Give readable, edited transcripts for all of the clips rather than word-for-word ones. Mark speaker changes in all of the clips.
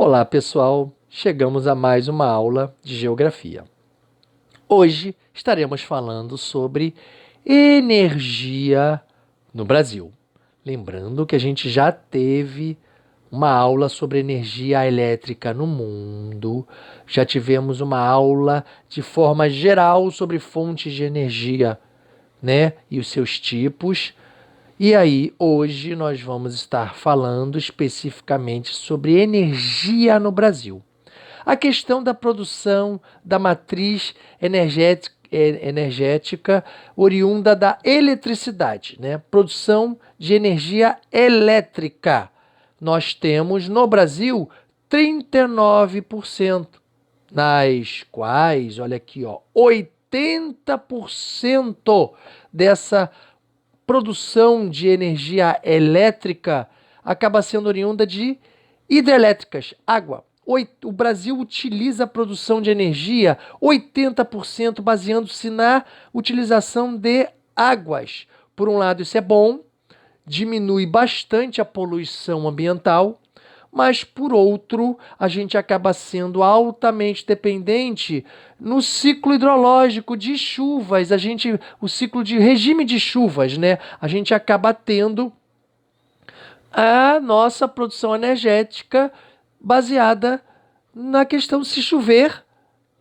Speaker 1: Olá, pessoal! Chegamos a mais uma aula de geografia. Hoje estaremos falando sobre energia no Brasil. Lembrando que a gente já teve uma aula sobre energia elétrica no mundo, já tivemos uma aula de forma geral sobre fontes de energia, né, e os seus tipos. E aí, hoje nós vamos estar falando especificamente sobre energia no Brasil. A questão da produção da matriz energética oriunda da eletricidade, né? Produção de energia elétrica. Nós temos no Brasil 39%, nas quais, olha aqui, ó, 80% dessa produção de energia elétrica acaba sendo oriunda de hidrelétricas, água. O Brasil utiliza a produção de energia 80% baseando-se na utilização de águas. Por um lado, isso é bom, diminui bastante a poluição ambiental, mas por outro, a gente acaba sendo altamente dependente no ciclo hidrológico de chuvas, o ciclo de regime de chuvas, né? A gente acaba tendo a nossa produção energética baseada na questão se chover,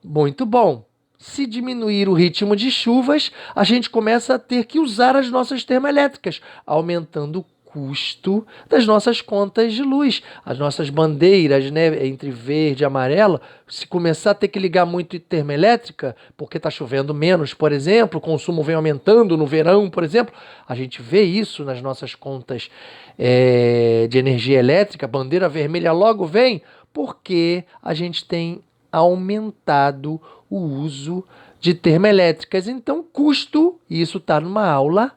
Speaker 1: muito bom. Se diminuir o ritmo de chuvas, a gente começa a ter que usar as nossas termoelétricas, aumentando o custo das nossas contas de luz. As nossas bandeiras, né, entre verde e amarelo, se começar a ter que ligar muito termoelétrica, porque está chovendo menos, por exemplo, o consumo vem aumentando no verão, por exemplo, a gente vê isso nas nossas contas de energia elétrica, bandeira vermelha logo vem, porque a gente tem aumentado o uso de termoelétricas. Então, custo, isso está numa aula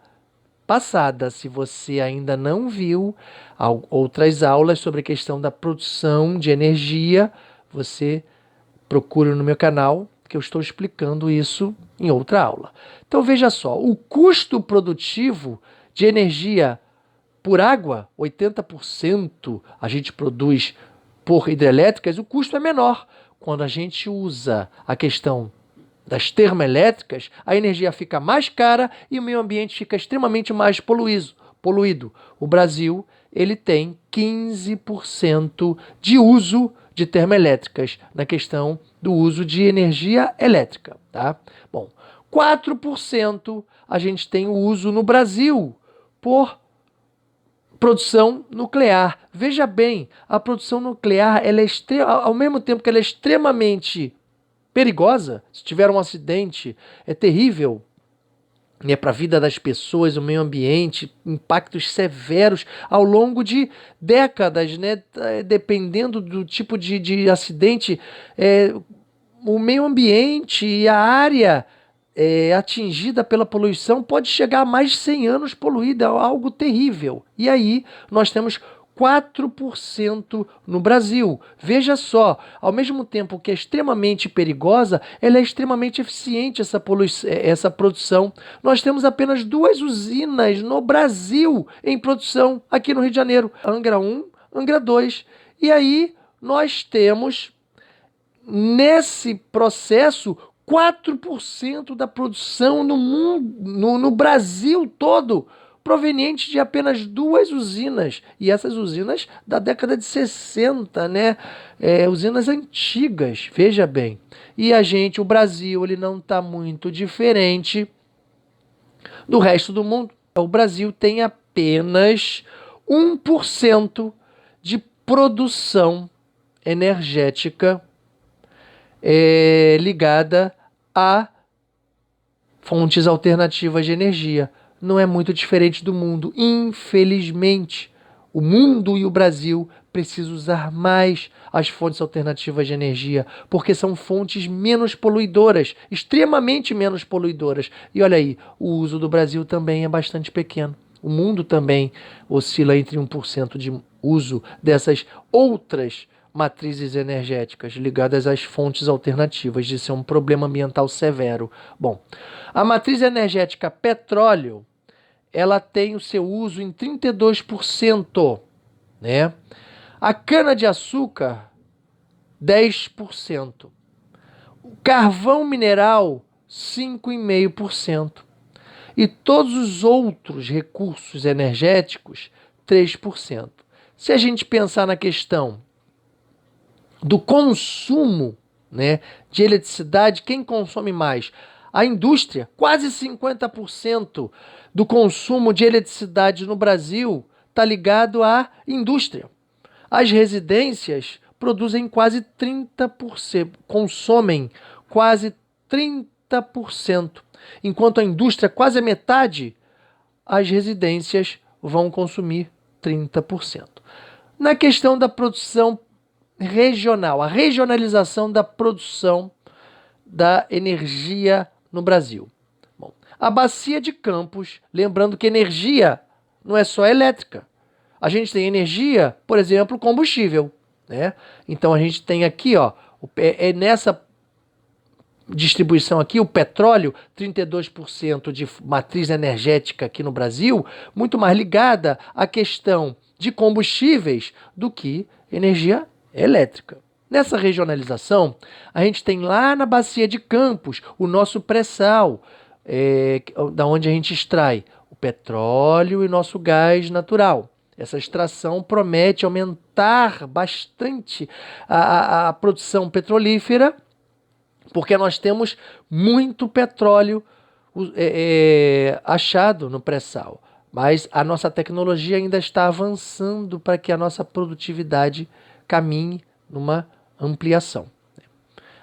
Speaker 1: passada. Se você ainda não viu outras aulas sobre a questão da produção de energia, você procura no meu canal, que eu estou explicando isso em outra aula. Então, veja só, o custo produtivo de energia por água, 80% a gente produz por hidrelétricas, o custo é menor. Quando a gente usa a questão das termoelétricas, a energia fica mais cara e o meio ambiente fica extremamente mais poluído. O Brasil, ele tem 15% de uso de termoelétricas na questão do uso de energia elétrica, tá? Bom, 4% a gente tem o uso no Brasil por produção nuclear. Veja bem, a produção nuclear, ela ao mesmo tempo que ela é extremamente perigosa, se tiver um acidente, é terrível, né, para a vida das pessoas, o meio ambiente, impactos severos ao longo de décadas, né, dependendo do tipo de acidente, o meio ambiente e a área atingida pela poluição pode chegar a mais de 100 anos poluída, algo terrível. E aí nós temos 4% no Brasil. Veja só, ao mesmo tempo que é extremamente perigosa, ela é extremamente eficiente, essa produção. Nós temos apenas 2 usinas no Brasil em produção, aqui no Rio de Janeiro, Angra 1, Angra 2. E aí nós temos, nesse processo, 4% da produção no mundo, no Brasil todo, proveniente de apenas 2 usinas. E essas usinas da década de 60, né? Usinas antigas, veja bem. E o Brasil, ele não está muito diferente do resto do mundo. O Brasil tem apenas 1% de produção energética ligada a fontes alternativas de energia. Não é muito diferente do mundo. Infelizmente, o mundo e o Brasil precisam usar mais as fontes alternativas de energia, porque são fontes menos poluidoras, extremamente menos poluidoras. E olha aí, o uso do Brasil também é bastante pequeno. O mundo também oscila entre 1% de uso dessas outras matrizes energéticas ligadas às fontes alternativas. Isso é um problema ambiental severo. Bom, a matriz energética petróleo, ela tem o seu uso em 32%, né? A cana-de-açúcar 10%. O carvão mineral, 5,5%. E todos os outros recursos energéticos, 3%. Se a gente pensar na questão do consumo, né, de eletricidade, quem consome mais? A indústria. Quase 50% do consumo de eletricidade no Brasil está ligado à indústria. As residências produzem quase 30%, consomem quase 30%, enquanto a indústria, quase a metade, as residências vão consumir 30%. Na questão da produção regional, a regionalização da produção da energia no Brasil. Bom, a bacia de Campos, lembrando que energia não é só elétrica. A gente tem energia, por exemplo, combustível, né? Então a gente tem aqui, ó, nessa distribuição aqui, o petróleo, 32% de matriz energética aqui no Brasil, muito mais ligada à questão de combustíveis do que energia elétrica. Nessa regionalização, a gente tem lá na bacia de Campos o nosso pré-sal, da onde a gente extrai o petróleo e nosso gás natural. Essa extração promete aumentar bastante a produção petrolífera, porque nós temos muito petróleo achado no pré-sal. Mas a nossa tecnologia ainda está avançando para que a nossa produtividade caminhe numa ampliação.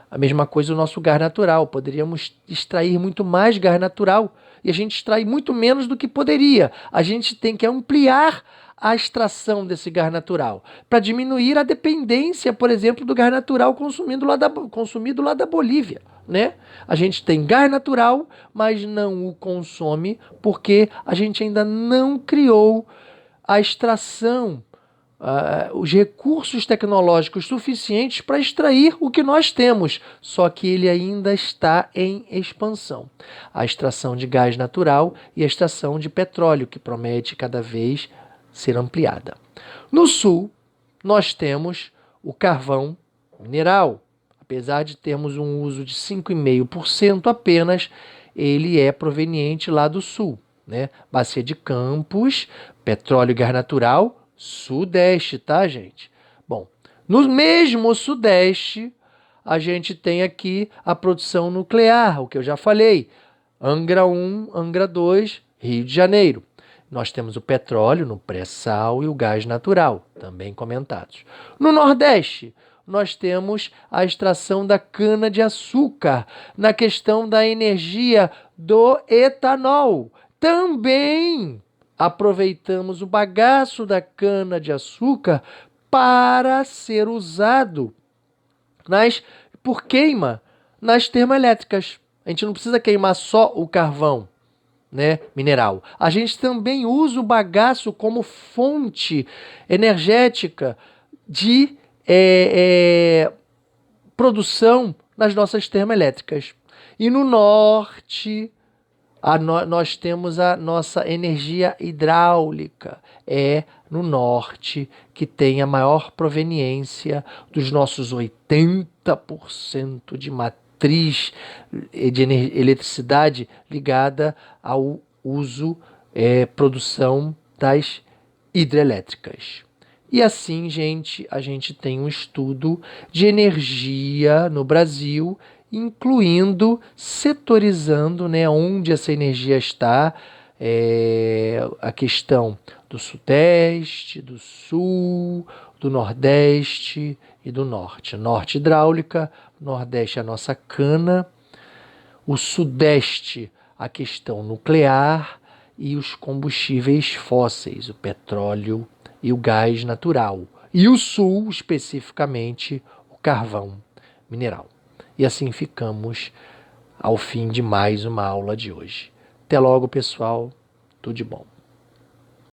Speaker 1: A mesma coisa o nosso gás natural. Poderíamos extrair muito mais gás natural e a gente extrai muito menos do que poderia. A gente tem que ampliar a extração desse gás natural para diminuir a dependência, por exemplo, do gás natural consumido lá da Bolívia, né? A gente tem gás natural, mas não o consome porque a gente ainda não criou a extração, os recursos tecnológicos suficientes para extrair o que nós temos, só que ele ainda está em expansão. A extração de gás natural e a extração de petróleo, que promete cada vez ser ampliada. No sul, nós temos o carvão mineral. Apesar de termos um uso de 5,5% apenas, ele é proveniente lá do sul, né? Bacia de Campos, petróleo e gás natural, sudeste, tá, gente? Bom, no mesmo sudeste, a gente tem aqui a produção nuclear, o que eu já falei. Angra 1, Angra 2, Rio de Janeiro. Nós temos o petróleo no pré-sal e o gás natural, também comentados. No Nordeste, nós temos a extração da cana-de-açúcar, na questão da energia do etanol. Também aproveitamos o bagaço da cana-de-açúcar para ser usado por queima nas termoelétricas. A gente não precisa queimar só o carvão, né, mineral. A gente também usa o bagaço como fonte energética de produção nas nossas termoelétricas. E no norte, nós temos a nossa energia hidráulica. É no norte que tem a maior proveniência dos nossos 80% de matriz de eletricidade ligada ao uso, produção das hidrelétricas. E assim, gente, a gente tem um estudo de energia no Brasil, incluindo, setorizando, né, onde essa energia está, a questão do Sudeste, do Sul, do Nordeste e do Norte. Norte hidráulica, Nordeste a nossa cana, o Sudeste a questão nuclear e os combustíveis fósseis, o petróleo e o gás natural. E o Sul, especificamente, o carvão mineral. E assim ficamos ao fim de mais uma aula de hoje. Até logo, pessoal. Tudo de bom.